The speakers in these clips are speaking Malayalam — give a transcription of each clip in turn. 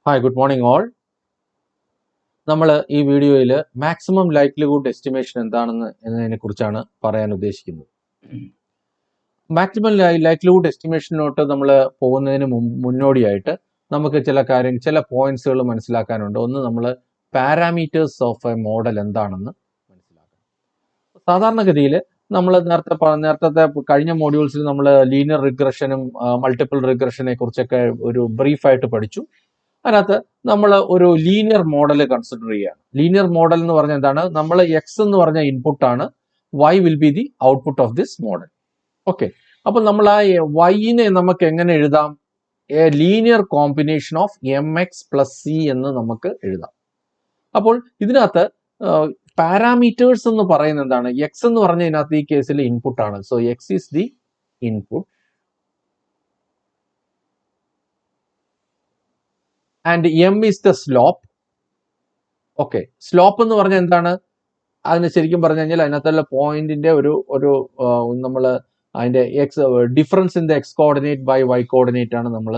Hi good morning all. നമ്മൾ ഈ വീഡിയോയിൽ മാക്സിമം ലൈക്ലിഹുഡ് എസ്റ്റിമേഷൻ എന്താണെന്ന് എന്നതിനെ കുറിച്ചാണ് പറയാൻ ഉദ്ദേശിക്കുന്നത്. മാക്സിമം ലൈക്ലിഹുഡ് എസ്റ്റിമേഷനിലോട്ട് നമ്മൾ പോകുന്നതിന് മുന്നോടിയായിട്ട് നമുക്ക് ചില പോയിന്റ്സുകൾ മനസ്സിലാക്കാനുണ്ട്. ഒന്ന്, നമ്മൾ പാരാമീറ്റേഴ്സ് ഓഫ് എ മോഡൽ എന്താണെന്ന് മനസ്സിലാക്കണം. സാധാരണഗതിയിൽ നമ്മൾ നേരത്തെ കഴിഞ്ഞ മോഡ്യൂൾസിൽ നമ്മൾ ലീനിയർ റിഗ്രഷനും മൾട്ടിപ്പിൾ റിഗ്രഷനെ കുറിച്ചൊക്കെ ഒരു ബ്രീഫായിട്ട് പഠിച്ചു. അതിനകത്ത് നമ്മൾ ഒരു ലീനിയർ മോഡൽ കൺസിഡർ ചെയ്യുകയാണ്. ലീനിയർ മോഡൽ എന്ന് പറഞ്ഞാൽ എന്താണ്? നമ്മൾ എക്സ് എന്ന് പറഞ്ഞ ഇൻപുട്ടാണ്, Y will be the output of this model. Okay, അപ്പോൾ നമ്മൾ ആ വൈനെ നമുക്ക് എങ്ങനെ എഴുതാം? A linear combination of M X plus C എന്ന് നമുക്ക് എഴുതാം. അപ്പോൾ ഇതിനകത്ത് പാരാമീറ്റേഴ്സ് എന്ന് പറയുന്നത് എന്താണ്? എക്സ് എന്ന് പറഞ്ഞ ഇതിനകത്ത് ഈ കേസിൽ ഇൻപുട്ടാണ്. So X is the input and M is the slope. Okay, slope എന്ന് പറഞ്ഞാൽ എന്താണ്? അതിന് ശരിക്കും പറഞ്ഞു കഴിഞ്ഞാൽ അതിനകത്തുള്ള പോയിന്റിന്റെ ഒരു നമ്മൾ അതിന്റെ difference in the X coordinate by Y coordinate ആണ് നമ്മൾ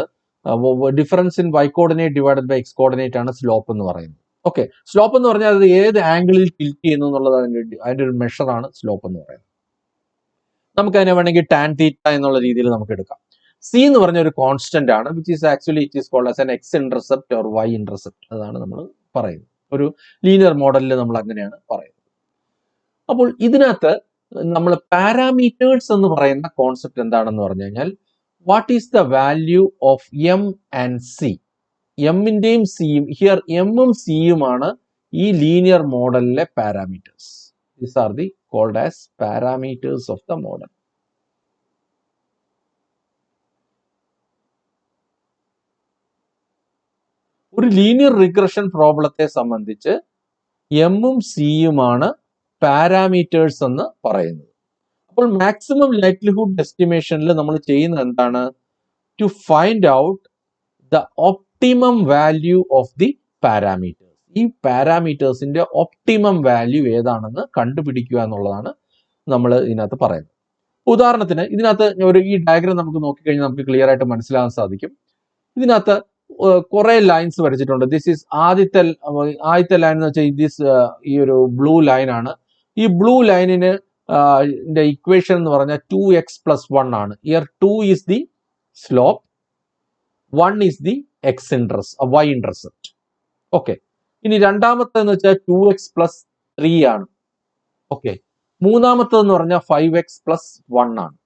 difference in Y coordinate divided by X coordinate ആണ് സ്ലോപ്പ് എന്ന് പറയുന്നത്. ഓക്കെ, സ്ലോപ്പ് എന്ന് പറഞ്ഞാൽ അത് ഏത് ആംഗിളിൽ ടിൽറ്റ് ചെയ്യുന്നു എന്നുള്ളത് അതിന്റെ ഒരു മെഷറാണ് സ്ലോപ്പ് എന്ന് പറയുന്നത്. നമുക്ക് അതിനെ വേണമെങ്കിൽ ടാൻ തീറ്റ എന്നുള്ള രീതിയിൽ നമുക്ക് എടുക്കാം. സി എന്ന് പറഞ്ഞ ഒരു കോൺസ്റ്റന്റ് ആണ്, which is actually it is called as an X intercept or Y intercept. അതാണ് നമ്മൾ പറയുന്നത്. ഒരു ലീനിയർ മോഡലിൽ നമ്മൾ അങ്ങനെയാണ് പറയുന്നത്. അപ്പോൾ ഇതിനകത്ത് നമ്മൾ പാരാമീറ്റേഴ്സ് എന്ന് പറയുന്ന കോൺസെപ്റ്റ് എന്താണെന്ന് പറഞ്ഞു കഴിഞ്ഞാൽ, what is the value of M and C? എമ്മിന്റെയും സിയും, ഹിയർ എമ്മും സിയുമാണ് ഈ ലീനിയർ മോഡലിലെ parameters. These are the called as parameters of the model. ഒരു ലീനിയർ റിഗ്രഷൻ പ്രോബ്ലത്തെ സംബന്ധിച്ച് എമ്മും സിയുമാണ് പാരാമീറ്റേഴ്സ് എന്ന് പറയുന്നത്. അപ്പോൾ മാക്സിമം ലൈക്ലിഹുഡ് എസ്റ്റിമേഷനിൽ നമ്മൾ ചെയ്യുന്നത് എന്താണ്? To find out the optimum value of the parameters. ഈ പാരാമീറ്റേഴ്സിന്റെ ഒപ്റ്റിമം വാല്യൂ ഏതാണെന്ന് കണ്ടുപിടിക്കുക എന്നുള്ളതാണ് നമ്മൾ ഇതിനകത്ത് പറയുന്നത്. ഉദാഹരണത്തിന് ഇതിനകത്ത് ഈ ഡയഗ്രാം നമുക്ക് നോക്കിക്കഴിഞ്ഞാൽ നമുക്ക് ക്ലിയർ ആയിട്ട് മനസ്സിലാകാൻ സാധിക്കും. ഇതിനകത്ത് കുറെ ലൈൻസ് വരച്ചിട്ടുണ്ട്. ദിസ് ഈസ് ആദ്യത്തെ ലൈൻ എന്ന് വെച്ചാൽ ഈ ഒരു ബ്ലൂ ലൈൻ ആണ്. ഈ ബ്ലൂ ലൈനിന് ഇക്വേഷൻ എന്ന് പറഞ്ഞാൽ 2x+1 ആണ്. Here 2 is the slope, 1 is the Y intercept. Okay, ഇനി രണ്ടാമത്തെന്ന് വെച്ചാൽ 2x+3 ആണ്. ഓക്കെ, മൂന്നാമത്തെന്ന് പറഞ്ഞാൽ 5x+1 ആണ്.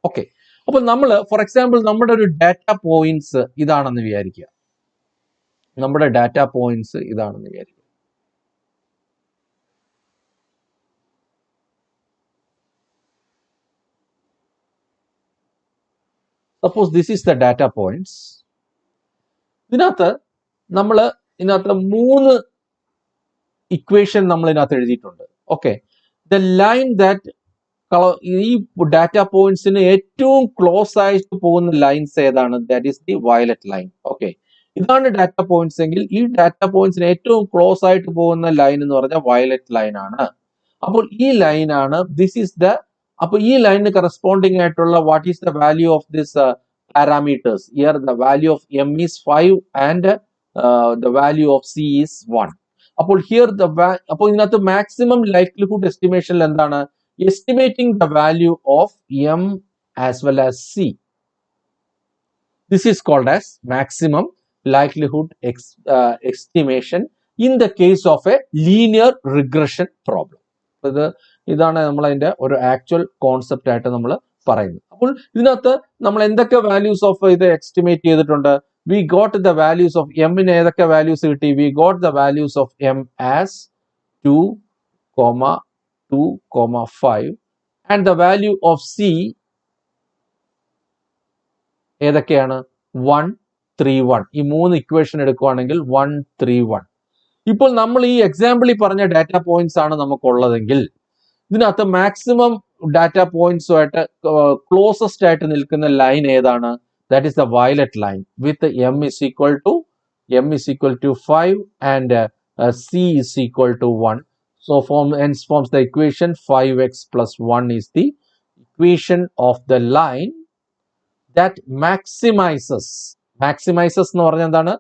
ഓക്കെ, അപ്പോൾ നമ്മൾ ഫോർ എക്സാമ്പിൾ നമ്മുടെ ഒരു ഡാറ്റ പോയിന്റ്സ് ഇതാണെന്ന് വിചാരിക്കുക. നമ്മുടെ ഡാറ്റ പോയിന്റ്സ് ഇതാണെന്ന് വിചാരിക്കുക. Suppose this is the data points. ഇതിനകത്ത് നമ്മൾ 3 ഇക്വേഷൻ നമ്മൾ ഇതിനകത്ത് എഴുതിയിട്ടുണ്ട്. ഓക്കെ, ദ ലൈൻ ദാറ്റ് ഈ ഡാറ്റ പോയിന്റ്സിന് ഏറ്റവും ക്ലോസ് ആയിട്ട് പോകുന്ന ലൈൻസ് ഏതാണ്? That is the violet line. Okay, ഇതാണ് ഡാറ്റ പോയിന്റ്സ് എങ്കിൽ ഈ ഡാറ്റ പോയിന്റ്സിന് ഏറ്റവും ക്ലോസ് ആയിട്ട് പോകുന്ന ലൈൻ എന്ന് പറഞ്ഞാൽ വയലറ്റ് ലൈൻ ആണ്. അപ്പോൾ ഈ ലൈൻ ആണ് അപ്പോൾ ഈ ലൈനിന് കറസ്പോണ്ടിങ് ആയിട്ടുള്ള what is the value of this parameters? Year the value of M is 5 and the value of C is 1. അപ്പോൾ ഹിയർ അപ്പോൾ ഇതിനകത്ത് മാക്സിമം ലൈക്ലിഹുഡ് എസ്റ്റിമേഷനിൽ എന്താണ്? Estimating the value of M as well as C. This is called as maximum likelihood estimation in the case of a linear regression problem. ഇതാണ് നമ്മൾ അതിന്റെ ഒരു ആക്ച്വൽ കോൺസെപ്റ്റ് ആയിട്ട് നമ്മൾ പറയുന്നത്. അപ്പോൾ ഇതിനകത്ത് നമ്മൾ എന്തൊക്കെ വാല്യൂസ് ഓഫ് ഇത് എസ്റ്റിമേറ്റ് ചെയ്തിട്ടുണ്ട്? We got the values of എമ്മിന് ഏതൊക്കെ വാല്യൂസ് കിട്ടി? We got the values of M as 2, 2,5 and the value of C ഏതൊക്കെയാണ്? 1, 3, 1. ഈ 3 ഇക്വേഷൻ എടുക്കുകയാണെങ്കിൽ 1, 3, 1. ഇപ്പോൾ നമ്മൾ ഈ എക്സാമ്പിളിൽ പറഞ്ഞ ഡാറ്റ പോയിന്റ്സ് ആണ് നമുക്കുള്ളതെങ്കിൽ ഇതിനകത്ത് മാക്സിമം ഡാറ്റ പോയിന്റ്സുമായിട്ട് ക്ലോസസ്റ്റ് ആയിട്ട് നിൽക്കുന്ന ലൈൻ ഏതാണ്? That is the violet line with m is equal to 5 and C is equal to 1. So hence forms the equation 5x+1 is the equation of the line that maximizes എന്ന് പറഞ്ഞാൽ എന്താണ്?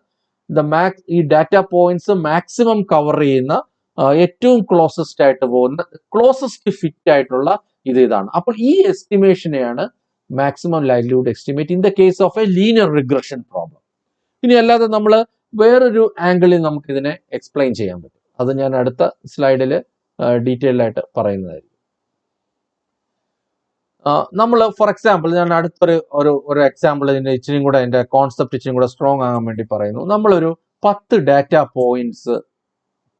ഈ ഡാറ്റ പോയിന്റ്സ് മാക്സിമം കവർ ചെയ്യുന്ന ഏറ്റവും ക്ലോസസ്റ്റ് ആയിട്ട് പോകുന്ന ക്ലോസസ്റ്റ് ഫിറ്റ് ആയിട്ടുള്ള ഇതാണ്. അപ്പോൾ ഈ എസ്റ്റിമേഷനെയാണ് maximum likelihood estimate in the case of a linear regression problem. ഇനി അല്ലാതെ നമ്മൾ വേറൊരു ആംഗിളിൽ നമുക്ക് ഇതിനെ എക്സ്പ്ലെയിൻ ചെയ്യാൻ പറ്റും. അത് ഞാൻ അടുത്ത സ്ലൈഡിൽ ഡീറ്റെയിൽഡ് ആയിട്ട് പറയുന്നതായിരിക്കും. നമ്മൾ ഫോർ എക്സാമ്പിൾ ഞാൻ ഒരു എക്സാമ്പിൾ ഇതിന്റെ ഇച്ചിരി കൂടെ അതിന്റെ കോൺസെപ്റ്റ് ഇച്ചിരി കൂടെ സ്ട്രോങ് ആകാൻ വേണ്ടി പറയുന്നു. നമ്മളൊരു 10 ഡാറ്റ പോയിന്റ്സ്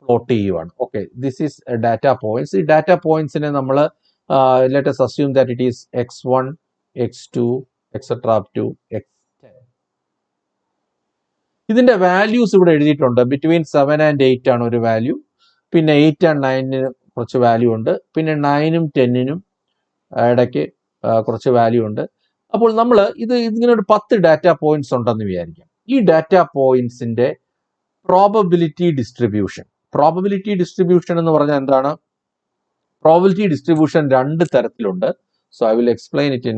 പ്ലോട്ട് ചെയ്യുവാണ്. Okay, this is data points. ഈ ഡാറ്റ പോയിന്റ്സിനെ നമ്മൾ let us assume that it is x1, x2 etc up to x10. ഇതിന്റെ വാല്യൂസ് ഇവിടെ എഴുതിയിട്ടുണ്ട്. ബിറ്റ്വീൻ 7 and 8 ആണ് ഒരു വാല്യൂ, പിന്നെ 8 and 9 കുറച്ച് വാല്യൂ ഉണ്ട്, പിന്നെ 9ഉം 10നും ഇടയ്ക്ക് കുറച്ച് വാല്യൂ ഉണ്ട്. അപ്പോൾ നമ്മൾ ഇങ്ങനെ ഒരു 10 ഡാറ്റ പോയിന്റ്സ് ഉണ്ടെന്ന് വിചാരിക്കാം. ഈ ഡാറ്റ പോയിന്റ്സിന്റെ പ്രോബബിലിറ്റി ഡിസ്ട്രിബ്യൂഷൻ എന്ന് പറഞ്ഞാൽ എന്താണ്? പ്രോബബിലിറ്റി ഡിസ്ട്രിബ്യൂഷൻ 2 തരത്തിലുണ്ട്. So I will explain it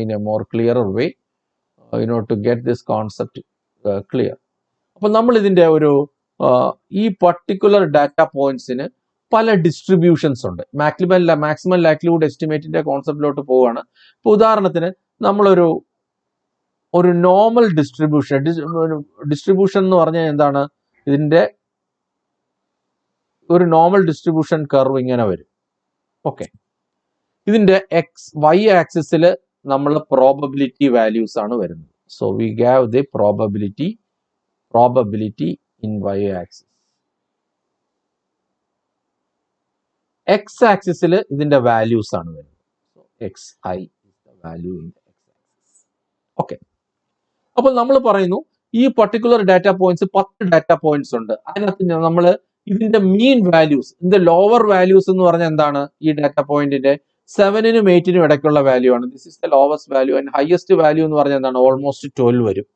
in a more clear way in order to get this concept clear. അപ്പോൾ നമ്മൾ ഇതിന്റെ ഈ പർട്ടിക്കുലർ ഡാറ്റ പോയിന്റ്സിന് പല ഡിസ്ട്രിബ്യൂഷൻസ് ഉണ്ട്. മാക്സിമം ലൈക്ലിഹുഡ് എസ്റ്റിമേറ്റിന്റെ കോൺസെപ്റ്റിലോട്ട് പോവുകയാണ്. ഇപ്പോൾ ഉദാഹരണത്തിന് നമ്മളൊരു നോർമൽ ഡിസ്ട്രിബ്യൂഷൻ എന്ന് പറഞ്ഞാൽ എന്താണ്? ഇതിന്റെ ഒരു നോർമൽ ഡിസ്ട്രിബ്യൂഷൻ കർവ് ഇങ്ങനെ വരും. ഓക്കെ, ഇതിന്റെ y ആക്സിസിൽ നമ്മൾ പ്രോബബിലിറ്റി വാല്യൂസ് ആണ് വരുന്നത്. So we Gaon the probability in y axis. x ആക്സിസിൽ ഇതിന്റെ വാല്യൂസ് ആണ് വരുന്നത്. So xi is the value in the x axis. Okay, അപ്പോൾ നമ്മൾ പറയുന്നു ഈ particular data points 10 data points ഉണ്ട്. അതിനകത്ത് നമ്മൾ ഇതിന്റെ മീൻ വാല്യൂസ്, ഇതിന്റെ ലോവർ വാല്യൂസ് എന്ന് പറഞ്ഞാൽ എന്താണ്? ഈ ഡാറ്റ പോയിന്റിന്റെ 7നും 8നും ഇടയ്ക്കുള്ള വാല്യൂ ആണ്. This is the lowest value. And highest value എന്ന് പറഞ്ഞാൽ എന്താണ്? ഓൾമോസ്റ്റ് 12 വരും.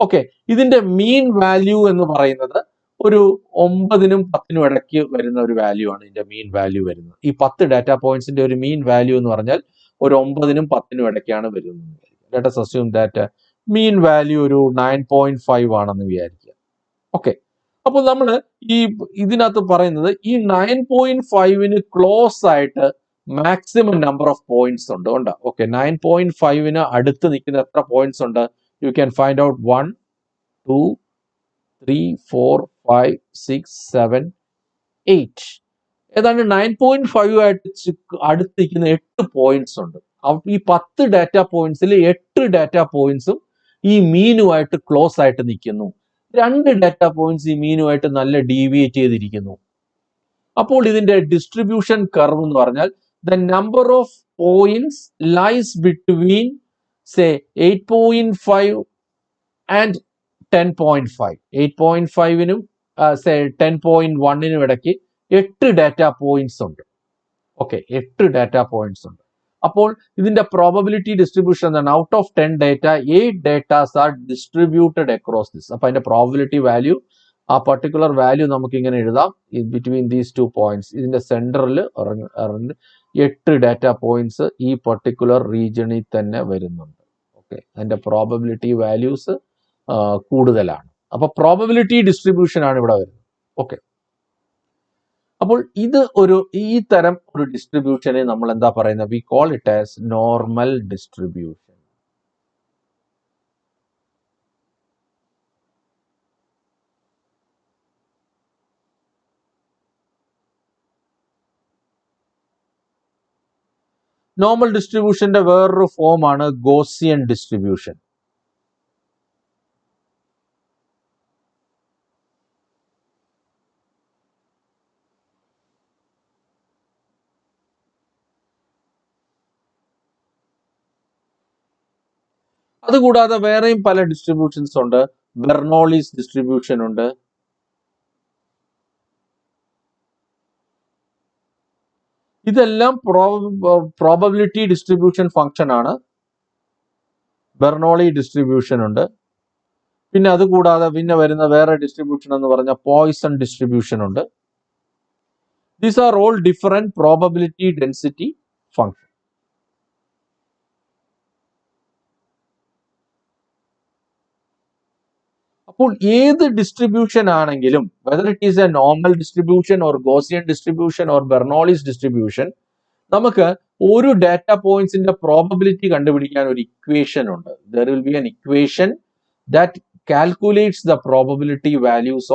ഓക്കെ, ഇതിന്റെ മീൻ വാല്യൂ എന്ന് പറയുന്നത് ഒരു 9നും 10നും ഇടയ്ക്ക് വരുന്ന ഒരു വാല്യൂ ആണ് ഇതിന്റെ മീൻ വാല്യൂ വരുന്നത്. ഈ 10 ഡാറ്റ പോയിന്റ്സിന്റെ ഒരു മീൻ വാല്യൂ എന്ന് പറഞ്ഞാൽ ഒരു 9നും 10നും ഇടയ്ക്കാണ് വരുന്നത്. Let us assume that mean value ഒരു 9.5 ആണെന്ന് വിചാരിക്കുക. ഓക്കെ, അപ്പോൾ നമ്മൾ ഇതിനകത്ത് പറയുന്നത് ഈ 9.5ന് ക്ലോസ് ആയിട്ട് മാക്സിമം നമ്പർ ഓഫ് പോയിന്റ്സ് ഉണ്ട്. ഓക്കെ, 9.5ന് അടുത്ത് നിൽക്കുന്ന എത്ര പോയിന്റ്സ് ഉണ്ട്? You can find out 1, 2, 3, 4, 5, 6, 7, 8. ഏതാണ്ട് 9.5 ആയിട്ട് അടുത്ത് നിൽക്കുന്ന 8 പോയിന്റ്സ് ഉണ്ട്. ഈ 10 ഡാറ്റ പോയിന്റ്സിൽ 8 ഡാറ്റ പോയിന്റ്സും ഈ മീനുമായിട്ട് ക്ലോസ് ആയിട്ട് നിൽക്കുന്നു. 2 ഡാറ്റ പോയിന്റ്സ് ഈ മീനുമായിട്ട് നല്ല ഡീവിയേറ്റ് ചെയ്തിരിക്കുന്നു. അപ്പോൾ ഇതിന്റെ ഡിസ്ട്രിബ്യൂഷൻ കർവ് എന്ന് പറഞ്ഞാൽ the number of points lies between say 8.5 and 10.5. 8.5നും 10.1നും ഇടയ്ക്ക് 8 ഡാറ്റ പോയിന്റ്സ് ഉണ്ട്. ഓക്കെ, 8 ഡാറ്റ പോയിന്റ്സ് ഉണ്ട്. അപ്പോൾ ഇതിന്റെ പ്രോബബിലിറ്റി ഡിസ്ട്രിബ്യൂഷൻ എന്താണ്? Out of 10 data 8 datas are distributed across this. അപ്പൊ അതിന്റെ പ്രോബബിലിറ്റി വാല്യൂ, ആ പർട്ടിക്കുലർ വാല്യൂ നമുക്ക് ഇങ്ങനെ എഴുതാം. ബിറ്റ്വീൻ ദീസ് 2 പോയിന്റ്സ്, ഇതിന്റെ സെന്ററിൽ 8 ഡാറ്റ പോയിന്റ്സ് ഈ പർട്ടിക്കുലർ റീജിയണിൽ തന്നെ വരുന്നുണ്ട്. ഓക്കെ, അതിന്റെ പ്രോബബിലിറ്റി വാല്യൂസ് കൂടുതലാണ്. അപ്പൊ പ്രോബബിലിറ്റി ഡിസ്ട്രിബ്യൂഷൻ ആണ് ഇവിടെ വരുന്നത്. ഓക്കെ, അപ്പോൾ ഈ തരം ഒരു ഡിസ്ട്രിബ്യൂഷനെ നമ്മൾ എന്താ പറയുന്നത്? We call it as normal distribution. Normal ഡിസ്ട്രിബ്യൂഷന്റെ വേറൊരു ഫോം ആണ് ഗോസിയൻ ഡിസ്ട്രിബ്യൂഷൻ. അതുകൂടാതെ വേറെയും പല ഡിസ്ട്രിബ്യൂഷൻസ് ഉണ്ട്. ബെർണോളിസ് ഡിസ്ട്രിബ്യൂഷൻ ഉണ്ട്. ഇതെല്ലാം പ്രോബബിലിറ്റി ഡിസ്ട്രിബ്യൂഷൻ ഫംഗ്ഷൻ ആണ്. ബെർണോളി ഡിസ്ട്രിബ്യൂഷൻ ഉണ്ട്. പിന്നെ അതുകൂടാതെ വരുന്ന വേറെ ഡിസ്ട്രിബ്യൂഷൻ എന്ന് പറഞ്ഞാൽ പോയിസൺ ഡിസ്ട്രിബ്യൂഷൻ ഉണ്ട്. These are all different probability density function. അപ്പോൾ ഏത് ഡിസ്ട്രിബ്യൂഷൻ ആണെങ്കിലും, whether it is A normal distribution or Gaussian distribution or Bernoulli's distribution, നമുക്ക് ഒരു ഡാറ്റ പോയിന്റ്സിന്റെ പ്രോബബിലിറ്റി കണ്ടുപിടിക്കാൻ ഒരു ഇക്വേഷൻ ഉണ്ട്. There will be an equation that calculates the probability values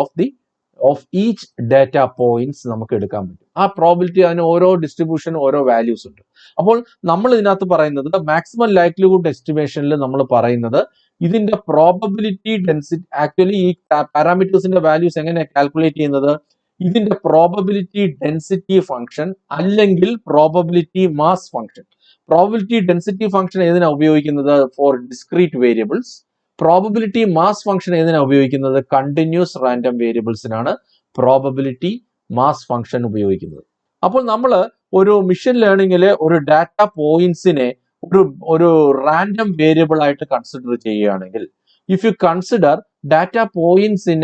of each data points നമുക്ക് എടുക്കാൻ പറ്റും. ആ പ്രോബിലിറ്റി, അതിന് ഓരോ ഡിസ്ട്രിബ്യൂഷനും ഓരോ വാല്യൂസ് ഉണ്ട്. അപ്പോൾ നമ്മൾ ഇതിനകത്ത് പറയുന്നത് മാക്സിമം ലൈക്ലിഹുഡ് എസ്റ്റിമേഷനിൽ നമ്മൾ പറയുന്നത് ഇതിന്റെ പ്രോബബിലിറ്റി ഡെൻസിറ്റി, ആക്ച്വലി ഈ പാരാമീറ്റേഴ്സിന്റെ വാല്യൂസ് എങ്ങനെയാണ് കാൽക്കുലേറ്റ് ചെയ്യുന്നത്? ഇതിന്റെ പ്രോബബിലിറ്റി ഡെൻസിറ്റി ഫംഗ്ഷൻ അല്ലെങ്കിൽ probability mass function. Probability density function ഏതിനാ ഉപയോഗിക്കുന്നത്? For discrete variables. Probability mass function ഏതിനാ ഉപയോഗിക്കുന്നത്? കണ്ടിന്യൂസ് റാൻഡം വേരിയബിൾസിനാണ് പ്രോബബിലിറ്റി മാസ് ഫംഗ്ഷൻ ഉപയോഗിക്കുന്നത്. അപ്പോൾ നമ്മൾ ഒരു മെഷീൻ ലേണിംഗിലെ ഒരു ഡാറ്റ പോയിന്റ്സിനെ ഒരു റാൻഡം വേരിയബിൾ ആയിട്ട് കൺസിഡർ ചെയ്യുകയാണെങ്കിൽ, if you consider data points in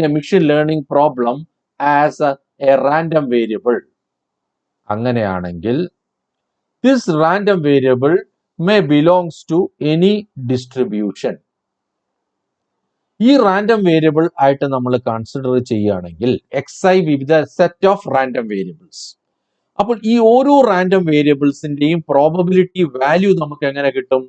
a machine learning problem as a random variable, അങ്ങനെയാണെങ്കിൽ this random variable may belongs to any distribution. ഈ റാൻഡം വേരിയബിൾ ആയിട്ട് നമ്മൾ കൺസിഡർ ചെയ്യുകയാണെങ്കിൽ xi വിവിധ സെറ്റ് ഓഫ് റാൻഡം വേരിയബിൾസ്. അപ്പോൾ ഈ ഓരോ റാൻഡം വേരിയബിൾസിന്റെയും പ്രോബബിലിറ്റി വാല്യൂ നമുക്ക് എങ്ങനെ കിട്ടും?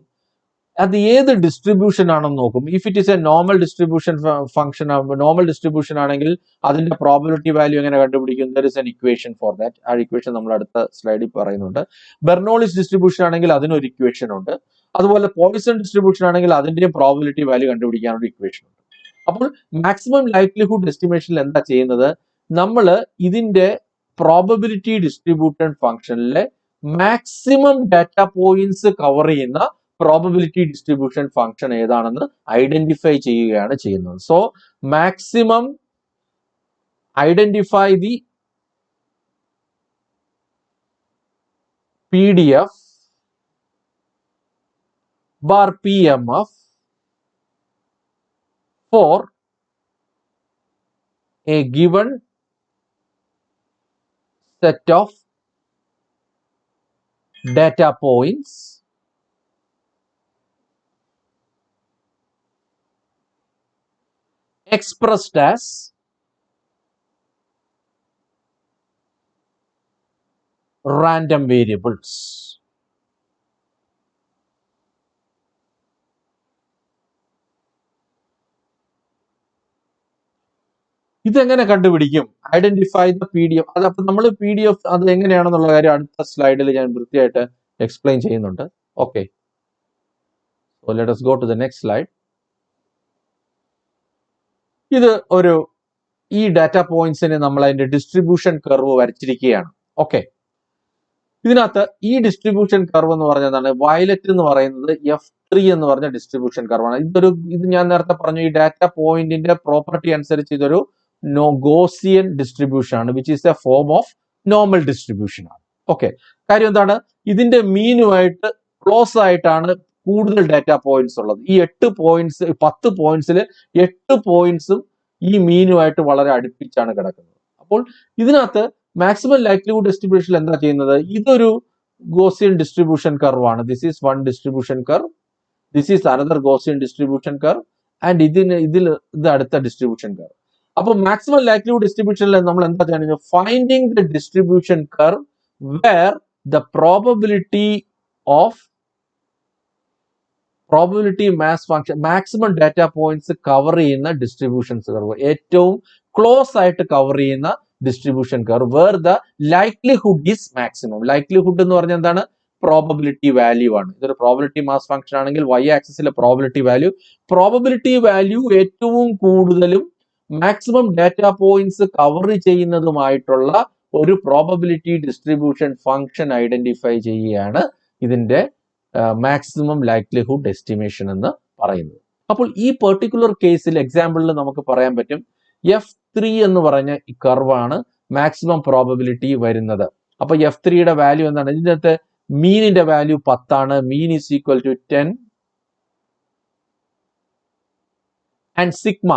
അത് ഏത് ഡിസ്ട്രിബ്യൂഷൻ ആണെന്ന് നോക്കും. If it is A normal distribution function, normal distribution ആണെങ്കിൽ അതിന്റെ പ്രോബബിലിറ്റി വാല്യൂ എങ്ങനെ കണ്ടുപിടിക്കും? There is an equation for that. ആ ഇക്വേഷൻ നമ്മൾ അടുത്ത സ്ലൈഡിൽ പറയുന്നുണ്ട്. ബെർണോളിസ് ഡിസ്ട്രിബ്യൂഷൻ ആണെങ്കിൽ അതിനൊരു ഇക്വേഷൻ ഉണ്ട്. അതുപോലെ പോയിസൺ ഡിസ്ട്രിബ്യൂഷൻ ആണെങ്കിൽ അതിന്റെയും പ്രോബബിലിറ്റി വാല്യൂ കണ്ടുപിടിക്കാനൊരു ഇക്വേഷൻ ഉണ്ട്. അപ്പോൾ മാക്സിമം ലൈക്ലിഹുഡ് എസ്റ്റിമേഷനിൽ എന്താ ചെയ്യുന്നത്? നമ്മൾ ഇതിന്റെ പ്രോബബിലിറ്റി ഡിസ്ട്രിബ്യൂട്ടഡ് ഫംഗ്ഷനിലെ മാക്സിമം ഡാറ്റ പോയിന്റ്സ് കവർ ചെയ്യുന്ന പ്രോബബിലിറ്റി ഡിസ്ട്രിബ്യൂഷൻ ഫംഗ്ഷൻ ഏതാണെന്ന് ഐഡന്റിഫൈ ചെയ്യുകയാണ് ചെയ്യുന്നത്. So maximum identify the PDF bar PMF for a given set of data points expressed as random variables. ഇതെങ്ങനെ കണ്ടുപിടിക്കും? Identify the PDF. അതപ്പോൾ നമ്മൾ PDF അത് എങ്ങനെയാണെന്നുള്ള കാര്യം അടുത്ത സ്ലൈഡിൽ ഞാൻ വൃത്തിയായിട്ട് എക്സ്പ്ലെയിൻ ചെയ്യുന്നുണ്ട്. Okay, so let us go to the next slide. ഇത് ഈ ഡാറ്റ പോയിന്റ്സിന് നമ്മൾ അതിന്റെ ഡിസ്ട്രിബ്യൂഷൻ കർവ് വരച്ചിരിക്കുകയാണ്. ഓക്കെ, ഇതിനകത്ത് ഈ ഡിസ്ട്രിബ്യൂഷൻ കർവ് എന്ന് പറഞ്ഞതാണ് വയലറ്റ് എന്ന് പറയുന്നത് F3 എന്ന് പറഞ്ഞ ഡിസ്ട്രിബ്യൂഷൻ കർവാണ്. ഇത് ഞാൻ നേരത്തെ പറഞ്ഞു, ഈ ഡാറ്റ പോയിന്റിന്റെ പ്രോപ്പർട്ടി അനുസരിച്ച് ഇതൊരു ഗോസിയൻ ഡിസ്ട്രിബ്യൂഷൻ ആണ്, which is A form of normal distribution ആണ്. ഓക്കെ, കാര്യം എന്താണ്? ഇതിന്റെ മീനുമായിട്ട് ക്ലോസ് ആയിട്ടാണ് കൂടുതൽ ഡാറ്റ പോയിന്റ്സ് ഉള്ളത്. ഈ 10 പോയിന്റ്സിൽ 8 പോയിന്റ്സും ഈ മീനുമായിട്ട് വളരെ അടുപ്പിച്ചാണ് കിടക്കുന്നത്. അപ്പോൾ ഇതിനകത്ത് മാക്സിമം ലൈക്ലിഹുഡ് ഡിസ്ട്രിബ്യൂഷനിൽ എന്താ ചെയ്യുന്നത്? ഇതൊരു ഗോസിയൻ ഡിസ്ട്രിബ്യൂഷൻ കർവ് ആണ്. This is one distribution curve, this is another Gaussian distribution curve, and ഇത് അടുത്ത ഡിസ്ട്രിബ്യൂഷൻ കർവ്. അപ്പൊ മാക്സിമം ലൈക്ലിഹുഡ് ഡിസ്ട്രിബ്യൂഷനിൽ നമ്മൾ എന്താ ചെയ്യുന്നത്? Finding the distribution curve where the probability mass function, maximum data points cover ചെയ്യുന്ന ഡിസ്ട്രിബ്യൂഷൻസ് കർവ്, ഏറ്റവും ക്ലോസ് ആയിട്ട് കവർ ചെയ്യുന്ന distribution curve where the likelihood is maximum. Likelihood എന്ന് പറഞ്ഞാൽ എന്താണ്? പ്രോബബിലിറ്റി വാല്യൂ ആണ്. ഇതൊരു പ്രോബബിലിറ്റി മാസ് ഫംഗ്ഷൻ ആണെങ്കിൽ y ആക്സിസിലെ പ്രോബബിലിറ്റി വാല്യൂ ഏറ്റവും കൂടുതലും മാക്സിമം ഡാറ്റ പോയിന്റ്സ് കവർ ചെയ്യുന്നതുമായിട്ടുള്ള ഒരു പ്രോബബിലിറ്റി ഡിസ്ട്രിബ്യൂഷൻ ഫംഗ്ഷൻ ഐഡന്റിഫൈ ചെയ്യുകയാണ് ഇതിന്റെ മാക്സിമം ലൈക്ലിഹുഡ് എസ്റ്റിമേഷൻ എന്ന് പറയുന്നത്. അപ്പോൾ ഈ പെർട്ടിക്കുലർ കേസിൽ എക്സാമ്പിളിൽ നമുക്ക് പറയാൻ പറ്റും F3 എന്ന് പറഞ്ഞ ഈ കർവാണ് മാക്സിമം പ്രോബബിലിറ്റി വരുന്നത്. അപ്പൊ F3യുടെ വാല്യൂ എന്താണ്? ഇതിനകത്ത് മീനിന്റെ വാല്യൂ 10 ആണ്. Mean is equal to 10 and sigma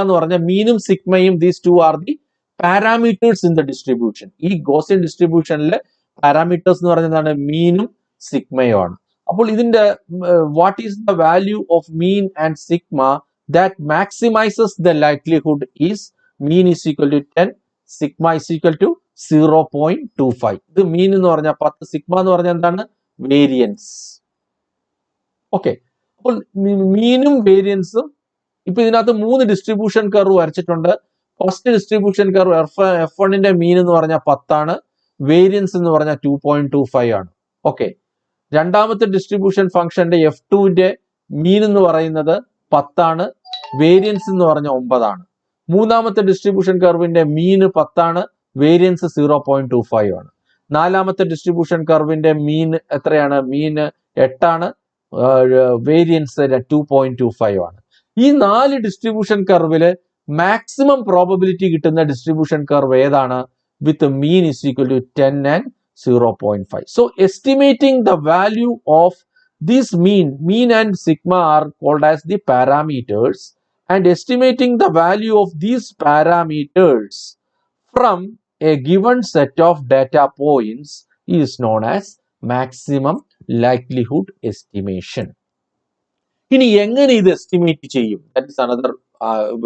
എന്ന് പറഞ്ഞ മീനും സിഗ്മയും, these two are the parameters in the distribution. ഈ ഗോസിയൻ ഡിസ്ട്രിബ്യൂഷനിലെ പാരാമീറ്റേഴ്സ് എന്ന് പറഞ്ഞതാണ് മീനും സിഗ്മയും ആണ്. അപ്പോൾ ഇതിന്റെ what is the value of mean and sigma? that maximizes the likelihood is mean is equal to 10, sigma is equal to 0.25. ഇത് മീൻ എന്ന് പറഞ്ഞാൽ 10, സിഗ്മ എന്ന് പറഞ്ഞാൽ എന്താണ്? വേരിയൻസ്. ഓക്കെ, അപ്പോൾ മീനും വേരിയൻസും ഇപ്പൊ ഇതിനകത്ത് 3 ഡിസ്ട്രിബ്യൂഷൻ കർവ് വരച്ചിട്ടുണ്ട്. ഫസ്റ്റ് ഡിസ്ട്രിബ്യൂഷൻ കർവ് F1ന്റെ മീൻ എന്ന് പറഞ്ഞാൽ 10 ആണ്, വേരിയൻസ് എന്ന് പറഞ്ഞാൽ 2.25 ആണ്. ഓക്കെ, രണ്ടാമത്തെ ഡിസ്ട്രിബ്യൂഷൻ ഫംഗ്ഷന്റെ F2ന്റെ മീൻ എന്ന് പറയുന്നത് 10 ആണ്, വേരിയൻസ് എന്ന് പറഞ്ഞാൽ 9 ആണ്. മൂന്നാമത്തെ ഡിസ്ട്രിബ്യൂഷൻ കർവിന്റെ മീൻ 10 ആണ്, വേരിയൻസ് 0.25 ആണ്. നാലാമത്തെ ഡിസ്ട്രിബ്യൂഷൻ കർവിന്റെ മീൻ എത്രയാണ്? മീൻ 8 ആണ്, വേരിയൻസ് 2.25 ആണ്. ഈ 4 ഡിസ്ട്രിബ്യൂഷൻ കർവില് മാക്സിമം പ്രോബബിലിറ്റി കിട്ടുന്ന ഡിസ്ട്രിബ്യൂഷൻ കർവ് ഏതാണ്? With mean is equal to 10 and 0.5. So estimating the value of this mean and sigma are called as the parameters, and estimating the value of these parameters from a given set of data points is known as maximum likelihood estimation. ഇനി എങ്ങനെ ഇത് എസ്റ്റിമേറ്റ് ചെയ്യും? That is another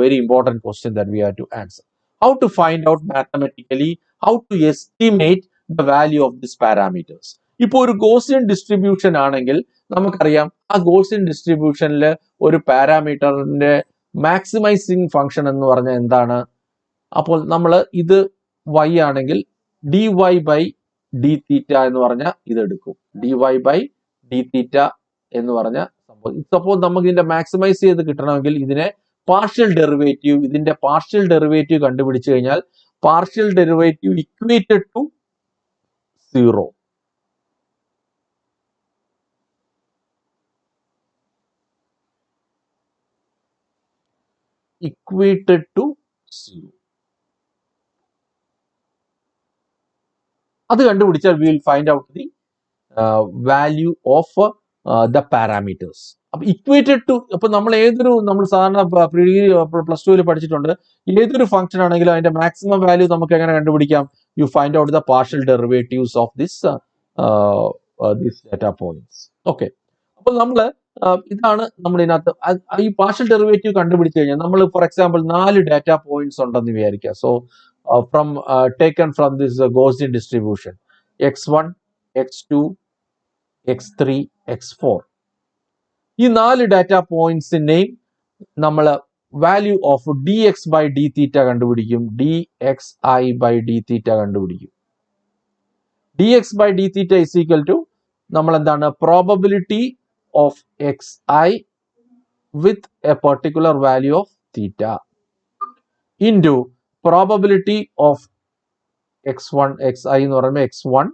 very important question that we have to answer. How to find out mathematically, how to estimate the value of these parameters. ഇപ്പോൾ ഒരു ഗോസിയൻ ഡിസ്ട്രിബ്യൂഷൻ ആണെങ്കിൽ നമുക്കറിയാം ആ ഗോസിയൻ ഡിസ്ട്രിബ്യൂഷനിൽ ഒരു പാരാമീറ്ററിന്റെ മാക്സിമൈസിങ് ഫംഗ്ഷൻ എന്ന് പറഞ്ഞാൽ എന്താണ്? അപ്പോൾ നമ്മൾ ഇത് y ആണെങ്കിൽ dy ബൈ ഡി തീറ്റ എന്ന് പറഞ്ഞാൽ ഇത് എടുക്കും. dy ബൈ ഡി തീറ്റ എന്ന് പറഞ്ഞ സംഭവം. സപ്പോസ് നമുക്ക് ഇതിന്റെ മാക്സിമൈസ് ചെയ്ത് കിട്ടണമെങ്കിൽ ഇതിന്റെ പാർഷ്യൽ ഡെറിവേറ്റീവ് കണ്ടുപിടിച്ചു കഴിഞ്ഞാൽ partial derivative equated to 0. Equated to 0. അത് കണ്ടുപിടിച്ചാൽ we will find out the value of the parameters. അപ്പൊ ഇക്വേറ്റഡ് ടു, അപ്പൊ നമ്മൾ സാധാരണ പ്ലസ് ടുവിൽ പഠിച്ചിട്ടുണ്ട്, ഏതൊരു ഫംഗ്ഷൻ ആണെങ്കിലും അതിന്റെ മാക്സിമം വാല്യൂ നമുക്ക് എങ്ങനെ കണ്ടുപിടിക്കാം? You find out the partial derivatives of this data points. Okay, അപ്പോൾ ഇതാണ് നമ്മൾ ഇതിനകത്ത് ഈ പാർഷ്യൽ ഡെറിവേറ്റീവ് കണ്ടുപിടിച്ചു കഴിഞ്ഞാൽ നമ്മൾ ഫോർ എക്സാമ്പിൾ 4 ഡാറ്റാ പോയിന്റ്സ് ഉണ്ടെന്ന് വിചാരിക്കുക. So from taken from this Gaussian distribution, x1, x2, x3, x4. ഈ 4 ഡാറ്റാ പോയിന്റ്സിന്റെയും നമ്മൾ value of dx by D theta കണ്ടുപിടിക്കും, dxi ബൈ ഡി തീറ്റ കണ്ടുപിടിക്കും. dx by D theta is equal to നമ്മൾ എന്താണ്? Probability of xi with a particular value of theta into probability of x1 xi എന്ന് പറയുമ്പോൾ x1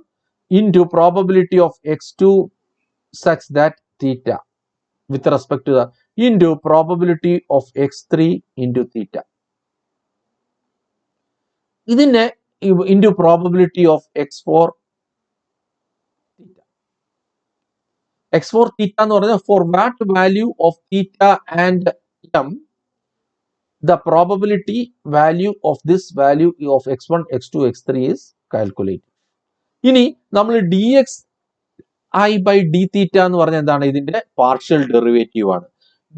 into probability of x2 such that theta with respect to the into probability of x3 into theta. ഇതിനെ into probability of x4 theta. x4 theta എന്ന് പറഞ്ഞാൽ for what value of theta and m the probability value of this value of x1, x2, x3 is calculated. ഇനി നമ്മൾ dx I by d theta എന്ന് പറഞ്ഞാൽ എന്താണ്? ഇതിന്റെ പാർഷ്യൽ ഡെറിവേറ്റീവ് ആണ്.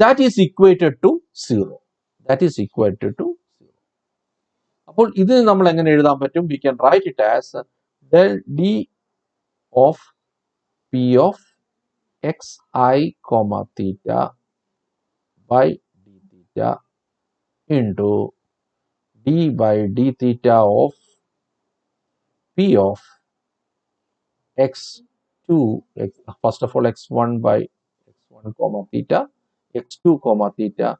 That is equated to 0. അപ്പോൾ ഇത് നമ്മൾ എങ്ങനെ എഴുതാൻ പറ്റും? We can write it as del d of p of xi comma theta by d theta into d by d theta of p of x2, first of all x1 by x1 comma theta, x2 comma theta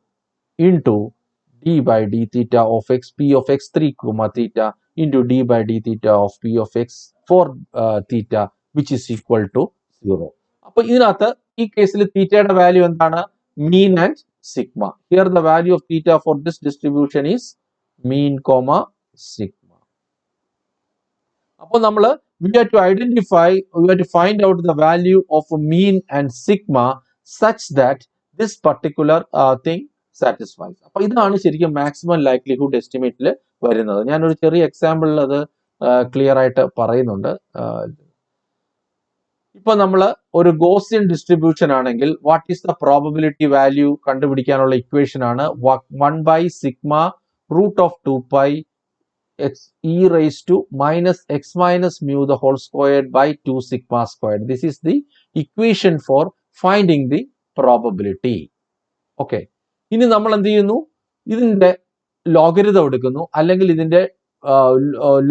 into d by d theta of x p of x3 comma theta into d by d theta of p of x4 theta which is equal to 0. അപ്പോൾ ഇതിനകത്ത് ഈ കേസിൽ തീറ്റയുടെ വാല്യൂ എന്താണ്? Mean and sigma. Here the value of theta for this distribution is mean comma sigma. അപ്പോൾ നമ്മൾ we have to find out the value of mean and sigma such that this particular thing satisfies. അപ്പോൾ ഇതാണ് ശരിക്കും മാക്സിമം ലൈക്ലിഹുഡ് എസ്റ്റിമേറ്റിൽ വരുന്നത്. ഞാനൊരു ചെറിയ എക്സാമ്പിളിൽ അത് ക്ലിയർ ആയിട്ട് പറയുന്നുണ്ട്. ഇപ്പൊ നമ്മൾ ഒരു ഗോസിയൻ ഡിസ്ട്രിബ്യൂഷൻ ആണെങ്കിൽ what is the probability value കണ്ടുപിടിക്കാനുള്ള ഇക്വേഷൻ ആണ് 1/σ root of 2π x e raised to minus x minus mu the whole squared by 2 sigma squared. This is the equation for finding the probability. Okay. ഇനി നമ്മൾ എന്ത് ചെയ്യുന്നു? ഇതിന്റെ ലോഗരിതം എടുക്കുന്നു, അല്ലെങ്കിൽ ഇതിന്റെ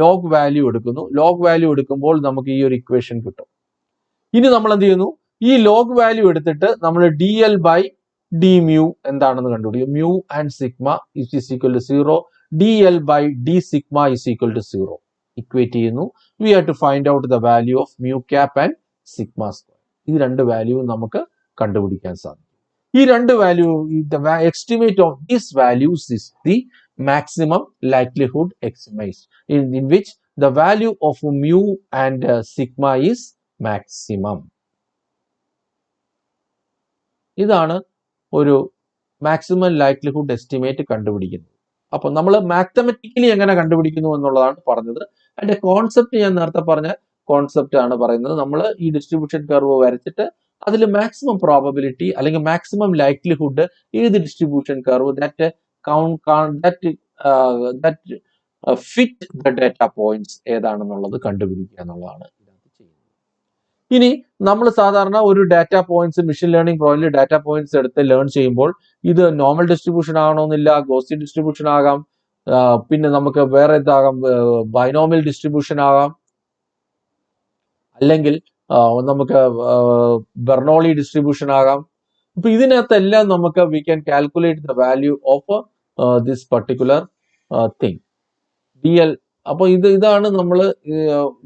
ലോഗ് വാല്യൂ എടുക്കുന്നു. ലോഗ് വാല്യൂ എടുക്കുമ്പോൾ നമുക്ക് ഈ ഒരു ഇക്വേഷൻ കിട്ടും. ഇനി നമ്മൾ എന്ത് ചെയ്യുന്നു? ഈ ലോഗ് വാല്യൂ എടുത്തിട്ട് നമ്മൾ dl by d mu എന്താണെന്ന് കണ്ടുപിടിക്കും. mu and sigma is equal to 0. dl by d sigma is equal to 0. Equate ചെയ്യുന്നു. We have to find out the value of mu cap and sigma square. ഈ രണ്ട് വാല്യൂ നമുക്ക് കണ്ടുപിടിക്കാൻ സാധിക്കും. ഈ രണ്ട് value, the estimate of these values is the maximum likelihood estimate in which the value of mu and sigma is maximum. ഇതാണ് ഒരു മാക്സിമം ലൈക്ലിഹുഡ് എസ്റ്റിമേറ്റ് കണ്ടുപിടിക്കുന്നത്. അപ്പൊ നമ്മൾ മാത്തമെറ്റിക്കലി എങ്ങനെ കണ്ടുപിടിക്കുന്നു എന്നുള്ളതാണ് പറഞ്ഞത്. അതിന്റെ കോൺസെപ്റ്റ് ഞാൻ നേരത്തെ പറഞ്ഞ കോൺസെപ്റ്റ് ആണ് പറയുന്നത്. നമ്മൾ ഈ ഡിസ്ട്രിബ്യൂഷൻ കർവ് വരച്ചിട്ട് അതിൽ മാക്സിമം പ്രോബബിലിറ്റി അല്ലെങ്കിൽ മാക്സിമം ലൈക്ലിഹുഡ് ഏത് distribution curve that fit the data points ഏതാണെന്നുള്ളത് കണ്ടുപിടിക്കുക എന്നുള്ളതാണ് ഇതിനകത്ത് ചെയ്യുന്നത്. ഇനി നമ്മൾ സാധാരണ ഒരു ഡാറ്റ പോയിന്റ്സ് മെഷീൻ ലേണിംഗ് പ്രോഗ്രാമിൽ ഡാറ്റ പോയിന്റ്സ് എടുത്ത് ലേൺ ചെയ്യുമ്പോൾ ഇത് നോർമൽ ഡിസ്ട്രിബ്യൂഷൻ ആകണമെന്നില്ല, ഗോസിയൻ ഡിസ്ട്രിബ്യൂഷൻ ആകാം, പിന്നെ നമുക്ക് വേറെ എന്താകാം, ബൈനോമിയൽ ഡിസ്ട്രിബ്യൂഷൻ ആകാം, അല്ലെങ്കിൽ നമുക്ക് ബെർണോളി ഡിസ്ട്രിബ്യൂഷൻ ആകാം. അപ്പൊ ഇതിനകത്തെല്ലാം നമുക്ക് we can calculate the value of this particular thing dl. അപ്പോൾ ഇതാണ് നമ്മൾ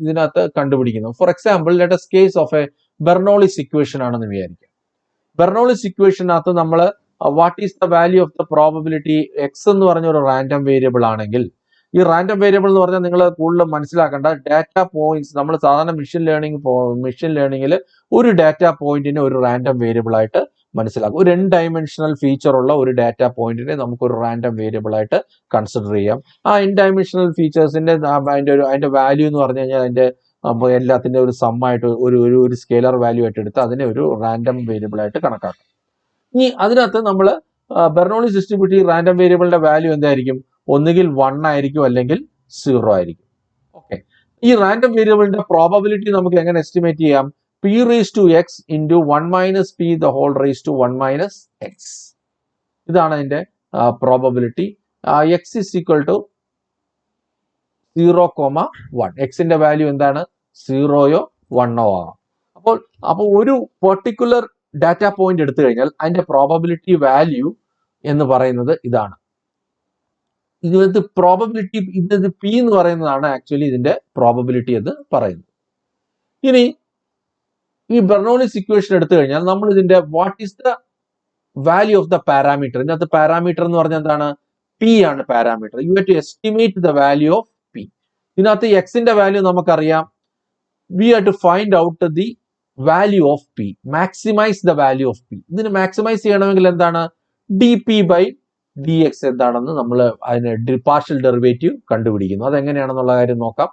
ഇതിനകത്ത് കണ്ടുപിടിക്കുന്നത്. For example let's case of A Bernoulli's equation ആണെന്ന് വിചാരിക്കാം. ബെർണോളിസ് ഇക്വേഷനകത്ത് നമ്മൾ what is the value of the probability X എന്ന് പറഞ്ഞ ഒരു റാൻഡം വേരിയബിൾ ആണെങ്കിൽ, ഈ റാൻഡം വേരിയബിൾ എന്ന് പറഞ്ഞാൽ നിങ്ങൾ കൂടുതൽ മനസ്സിലാക്കേണ്ട ഡാറ്റ പോയിന്റ്സ്. നമ്മൾ സാധാരണ മെഷീൻ ലേണിംഗിൽ ഒരു ഡാറ്റ പോയിന്റിനെ ഒരു റാൻഡം വേരിയബിൾ ആയിട്ട് മനസ്സിലാക്കും. ഒരു ഡൈമെൻഷണൽ ഫീച്ചർ ഉള്ള ഒരു ഡാറ്റ പോയിന്റിനെ നമുക്ക് ഒരു റാൻഡം വേരിയബിൾ ആയിട്ട് കൺസിഡർ ചെയ്യാം. ആ ഡൈമെൻഷണൽ ഫീച്ചേഴ്സിന്റെ അതിന്റെ വാല്യൂ എന്ന് പറഞ്ഞു കഴിഞ്ഞാൽ അതിന്റെ എല്ലാത്തിന്റെ ഒരു സമ്മായിട്ട് ഒരു സ്കെയിലർ വാല്യൂ ആയിട്ട് എടുത്ത് അതിനെ ഒരു റാൻഡം വേരിയബിൾ ആയിട്ട് കണക്കാക്കാം. ഇനി അതിനകത്ത് നമ്മൾ ബെർണോളിസ് ഡിസ്ട്രിബ്യൂട്ടീവ് റാൻഡം വേരിയബിളിന്റെ വാല്യൂ എന്തായിരിക്കും? ഒന്നുകിൽ 1 ആയിരിക്കും, അല്ലെങ്കിൽ 0 ആയിരിക്കും. ഓക്കെ. ഈ റാൻഡം വേരിയബിളിന്റെ പ്രോബബിലിറ്റി നമുക്ക് എങ്ങനെ എസ്റ്റിമേറ്റ് ചെയ്യാം? p raised to x into 1 minus p the whole raised to 1 minus x. ഇതാണ് അതിന്റെ probability. x is equal to 0,1. എക്സിന്റെ വാല്യൂ എന്താണ്? 0യോ 1ഓ ആകാം. അപ്പോൾ ഒരു പെർട്ടിക്കുലർ ഡാറ്റ പോയിന്റ് എടുത്തു കഴിഞ്ഞാൽ അതിന്റെ പ്രോബബിലിറ്റി വാല്യൂ എന്ന് പറയുന്നത് ഇതാണ്. ഇതിനകത്ത് പ്രോബബിലിറ്റി ഇതിനകത്ത് പി എന്ന് പറയുന്നതാണ് ആക്ച്വലി ഇതിന്റെ പ്രോബബിലിറ്റി എന്ന് പറയുന്നത്. ഇനി ഈ ബെർണോളിസ് ഇക്വേഷൻ എടുത്തു കഴിഞ്ഞാൽ നമ്മൾ ഇതിന്റെ what is the value of the parameter. ഇതിനകത്ത് പാരാമീറ്റർ എന്ന് പറഞ്ഞാൽ എന്താണ്? പി ആണ് parameter. You have to estimate the value of P. ഇതിനകത്ത് എക്സിന്റെ വാല്യൂ നമുക്കറിയാം. We have to find out the value of P, maximise the value of P. ഇതിന് മാക്സിമൈസ് ചെയ്യണമെങ്കിൽ എന്താണ്? D P by D X എന്താണെന്ന് നമ്മൾ അതിന് പാർഷ്യൽ ഡെറിവേറ്റീവ് കണ്ടുപിടിക്കുന്നു. അതെങ്ങനെയാണെന്നുള്ള കാര്യം നോക്കാം.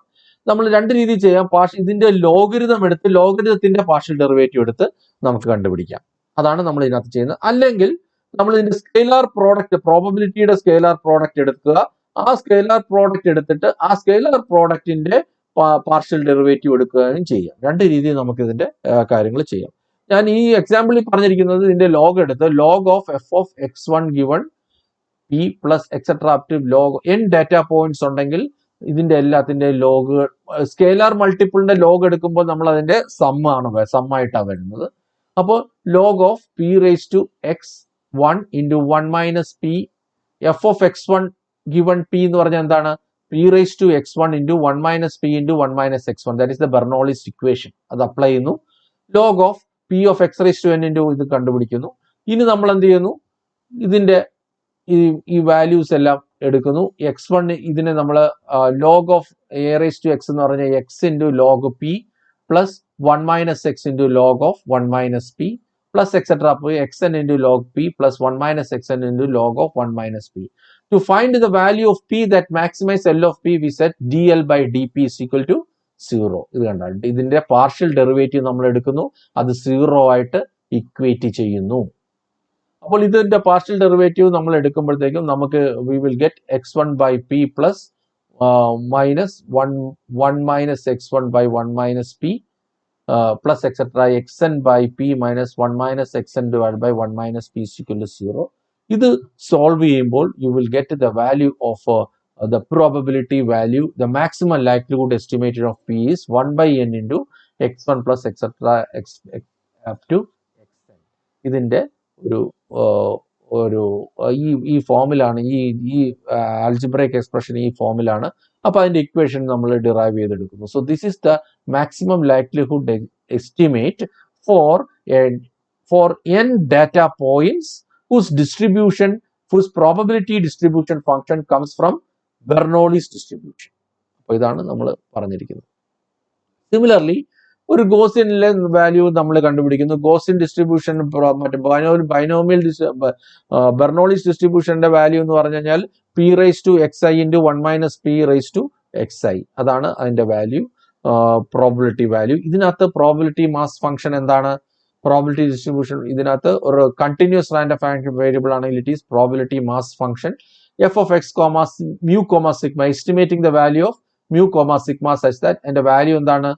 നമ്മൾ രണ്ട് രീതിയിൽ ചെയ്യാം. ഇതിന്റെ ലോഗരിതം എടുത്ത് ലോഗരിതത്തിന്റെ പാർഷ്യൽ ഡെറിവേറ്റീവ് എടുത്ത് നമുക്ക് കണ്ടുപിടിക്കാം. അതാണ് നമ്മൾ ഇതിനകത്ത് ചെയ്യുന്നത്. അല്ലെങ്കിൽ നമ്മൾ ഇതിന്റെ സ്കെയിലാർ പ്രോഡക്റ്റ്, പ്രോബബിലിറ്റിയുടെ സ്കെയിലാർ പ്രോഡക്റ്റ് എടുക്കുക. ആ സ്കെയിലാർ പ്രോഡക്റ്റ് എടുത്തിട്ട് ആ സ്കെയിലാർ പ്രോഡക്റ്റിന്റെ പാർഷ്യൽ ഡെറിവേറ്റീവ് എടുക്കുകയും ചെയ്യാം. രണ്ട് രീതിയിൽ നമുക്ക് ഇതിന്റെ കാര്യങ്ങൾ ചെയ്യാം. ഞാൻ ഈ എക്സാമ്പിളിൽ പറഞ്ഞിരിക്കുന്നത് ഇതിന്റെ ലോഗ് എടുത്ത് log of F of x1 given P plus etcetera up to log n data points ഉണ്ടെങ്കിൽ ഇതിന്റെ എല്ലാത്തിന്റെ ലോഗ്, സ്കെയിലാർ മൾട്ടിപ്പിളിന്റെ ലോഗ് എടുക്കുമ്പോൾ നമ്മൾ അതിന്റെ സമ്മായിട്ടാണ് വരുന്നത്. അപ്പോൾ log of P raise to x1 into 1 minus P F of x1 given P എന്ന് പറഞ്ഞാൽ എന്താണ്? p raised to x1 into 1 minus p into 1 minus x1. That is the Bernoulli's equation. അത് അപ്ലൈ ചെയ്യുന്നു. log of p of x raised to n into ഇത് കണ്ടുപിടിക്കുന്നു. ഇനി നമ്മൾ എന്ത് ചെയ്യുന്നു? ഇതിന്റെ ഈ വാല്യൂസ് എല്ലാം എടുക്കുന്നു. x1 ഇതിനെ നമ്മൾ log of a raised to x എന്ന് പറഞ്ഞാൽ x into log p plus 1 minus x into log of 1 minus p plus etc. xn into log p plus 1 minus xn into log of 1 minus p. To find the value of p that maximize L of p, we set dl by dp is equal to zero. ഇത് കണ്ടാൽ ഇതിന്റെ പാർഷ്യൽ ഡെറിവേറ്റീവ് നമ്മൾ എടുക്കുന്നു, അത് 0 ആയിട്ട് ഇക്വേറ്റ് ചെയ്യുന്നു. അപ്പോൾ ഇതിന്റെ പാർഷ്യൽ ഡെറിവേറ്റീവ് നമ്മൾ എടുക്കുമ്പോഴത്തേക്കും നമുക്ക് we will get x1 by p plus minus 1 minus x1 by 1 minus p plus etc. xn by p minus 1 minus xn divided by 1 minus p is equal to 0. ഇത് സോൾവ് ചെയ്യുമ്പോൾ you will get the value of the probability value, the maximum likelihood estimated of p is 1 by n into x1 plus etc. up to xn. ഇതിന്റെ ഈ ഫോമിലാണ്, ഈ ആൽജിബ്രൈക് എക്സ്പ്രഷൻ ഈ ഫോമിലാണ്. അപ്പൊ അതിന്റെ ഇക്വേഷൻ നമ്മൾ ഡിറൈവ് ചെയ്തെടുക്കുന്നു. So this is the maximum likelihood estimate for n data points whose probability distribution function comes from Bernoulli's distribution. അപ്പോൾ ഇതാണ് നമ്മൾ പറഞ്ഞിരിക്കുന്നത്. സിമിലർലി ഒരു ഗോസിയനിലെ വാല്യൂ നമ്മൾ കണ്ടുപിടിക്കുന്നു. ഗോസിയൻ ഡിസ്ട്രിബ്യൂഷൻ മറ്റേ ബൈനോമിയൽ ബെർണോളിസ് ഡിസ്ട്രിബ്യൂഷന്റെ വാല്യൂ എന്ന് പറഞ്ഞു കഴിഞ്ഞാൽ p raise to xi into 1 minus p raise to xi. അതാണ് അതിന്റെ വാല്യൂ, പ്രോബിലിറ്റി വാല്യൂ. ഇതിനകത്ത് പ്രോബിലിറ്റി മാസ് ഫംഗ്ഷൻ എന്താണ്? പ്രോബിലിറ്റി ഡിസ്ട്രിബ്യൂഷൻ ഇതിനകത്ത് ഒരു കണ്ടിന്യൂസ് റാൻഡം വേരിയബിൾ ആണെങ്കിൽ it is probability mass function f of x mu sigma, estimating the value of mu sigma such that അതിന്റെ വാല്യൂ എന്താണ്?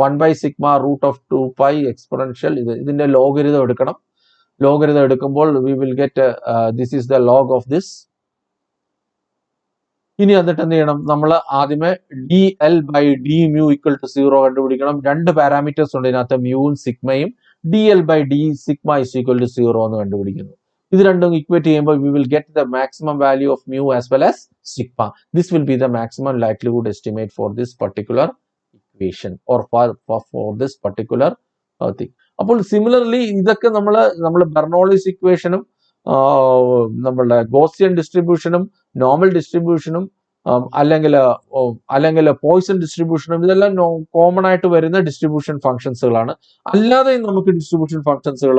1 by sigma root of 2 pi exponential. ഇതിന്റെ ലോഗരിതം എടുക്കണം. ലോഗരിതം എടുക്കുമ്പോൾ we will get this is the log of this. ഇനി എന്നിട്ട് എന്ത് ചെയ്യണം? നമ്മൾ ആദ്യമേ dl by d mu equal to 0 കണ്ടുപിടിക്കണം. രണ്ട് പാരാമീറ്റേഴ്സ് ഉണ്ട് ഇതിനകത്ത്, മ്യൂവും സിഗ്മയും. dl by d sigma is equal to 0 എന്ന് കണ്ടുപിടിക്കുന്നു. ഇത് രണ്ടും ഇക്വേറ്റ് ചെയ്യുമ്പോൾ we will get the maximum value of mu as well as sigma. This will be the maximum likelihood estimate for this particular equation or for this particular thing. അപ്പോൾ സിമിലർലി ഇതൊക്കെ നമ്മൾ ബെർണോളിസ് ഇക്വേഷനും നമ്മളുടെ ഗോസിയൻ ഡിസ്ട്രിബ്യൂഷനും നോർമൽ ഡിസ്ട്രിബ്യൂഷനും അല്ലെങ്കിൽ പോയിസൺ ഡിസ്ട്രിബ്യൂഷനും ഇതെല്ലാം കോമൺ ആയിട്ട് വരുന്ന ഡിസ്ട്രിബ്യൂഷൻ ഫംഗ്ഷൻസുകളാണ്. അല്ലാതെ നമുക്ക് ഡിസ്ട്രിബ്യൂഷൻ ഫംഗ്ഷൻസുകൾ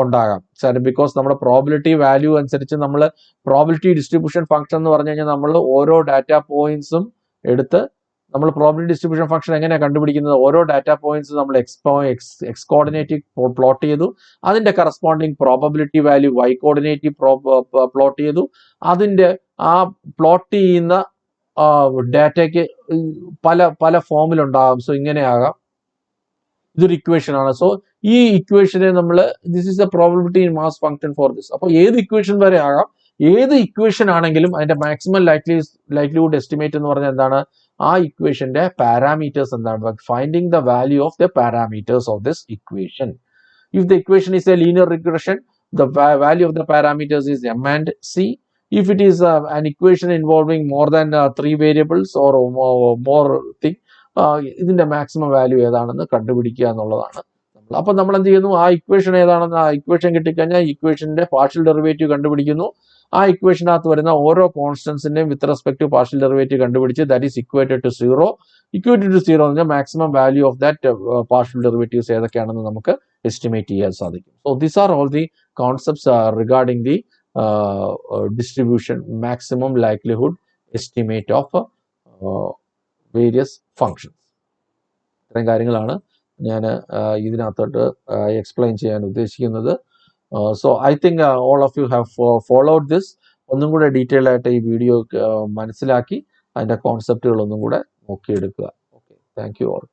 ഉണ്ടാകാം. ബിക്കോസ് നമ്മുടെ പ്രോബിലിറ്റി വാല്യൂ അനുസരിച്ച് നമ്മൾ പ്രോബിലിറ്റി ഡിസ്ട്രിബ്യൂഷൻ ഫംഗ്ഷൻ എന്ന് പറഞ്ഞു കഴിഞ്ഞാൽ നമ്മൾ ഓരോ ഡാറ്റ പോയിന്റ്സും എടുത്ത് നമ്മൾ പ്രോബിലിറ്റി ഡിസ്ട്രിബ്യൂഷൻ ഫംഗ്ഷൻ എങ്ങനെയാണ് കണ്ടുപിടിക്കുന്നത്? ഓരോ ഡാറ്റ പോയിന്റ്സ് നമ്മൾ എക്സ് കോർഡിനേറ്റ് പ്ലോട്ട് ചെയ്തു, അതിന്റെ corresponding probability value Y coordinate plot ചെയ്തു. അതിന്റെ ആ പ്ലോട്ട് ചെയ്യുന്ന ഡാറ്റയ്ക്ക് പല ഫോമിലുണ്ടാകാം. സോ ഇങ്ങനെയാകാം. ഇതൊരു ഇക്വേഷൻ ആണ്. സോ ഈ ഇക്വേഷനെ നമ്മൾ this is the probability in mass function for this. അപ്പോൾ ഏത് ഇക്വേഷൻ വരെ ആകാം. ഏത് ഇക്വേഷൻ ആണെങ്കിലും അതിന്റെ മാക്സിമം ലൈക്ലിഹുഡ് എസ്റ്റിമേറ്റ് എന്ന് പറഞ്ഞാൽ എന്താണ്? ആ ഇക്വേഷന്റെ പാരാമീറ്റേഴ്സ് എന്താണ്? Finding the value of the parameters of this equation. If the equation is A linear regression, the value of the parameters is m and c. If it is an equation involving more than 3 variables or more thing, ഇതിന്റെ മാക്സിമം വാല്യൂ ഏതാണെന്ന് കണ്ടുപിടിക്കുക എന്നുള്ളതാണ്. അപ്പൊ നമ്മൾ എന്ത് ചെയ്യുന്നു? ആ ഇക്വേഷൻ ഏതാണെന്ന് ആ ഇക്വേഷൻ കിട്ടിക്കഴിഞ്ഞാൽ ഇക്വേഷന്റെ പാർഷ്യൽ ഡെറിവേറ്റീവ് കണ്ടുപിടിക്കുന്നു. ആ ഇക്വേഷനകത്ത് വരുന്ന ഓരോ കോൺസ്റ്റൻസിന്റെയും with respect to partial derivative കണ്ടുപിടിച്ച് that is equated to 0. Equated to 0 എന്ന് പറഞ്ഞാൽ maximum value of that partial derivatives ഏതൊക്കെയാണെന്ന് നമുക്ക് എസ്റ്റിമേറ്റ് ചെയ്യാൻ സാധിക്കും. So these are all the concepts regarding the distribution maximum likelihood estimate of various functions. ഇത്രയും കാര്യങ്ങളാണ് ഞാൻ ഇതിനകത്തോട്ട് എക്സ്പ്ലെയിൻ ചെയ്യാൻ ഉദ്ദേശിക്കുന്നത്. So I think all of you have followed this. ഒന്നും കൂടെ ഡീറ്റെയിൽ ആയിട്ട് ഈ വീഡിയോ മനസ്സിലാക്കി അതിന്റെ കോൺസെപ്റ്റുകൾ ഒന്നും കൂടെ നോക്കിയെടുക്കുക. Okay, thank you all.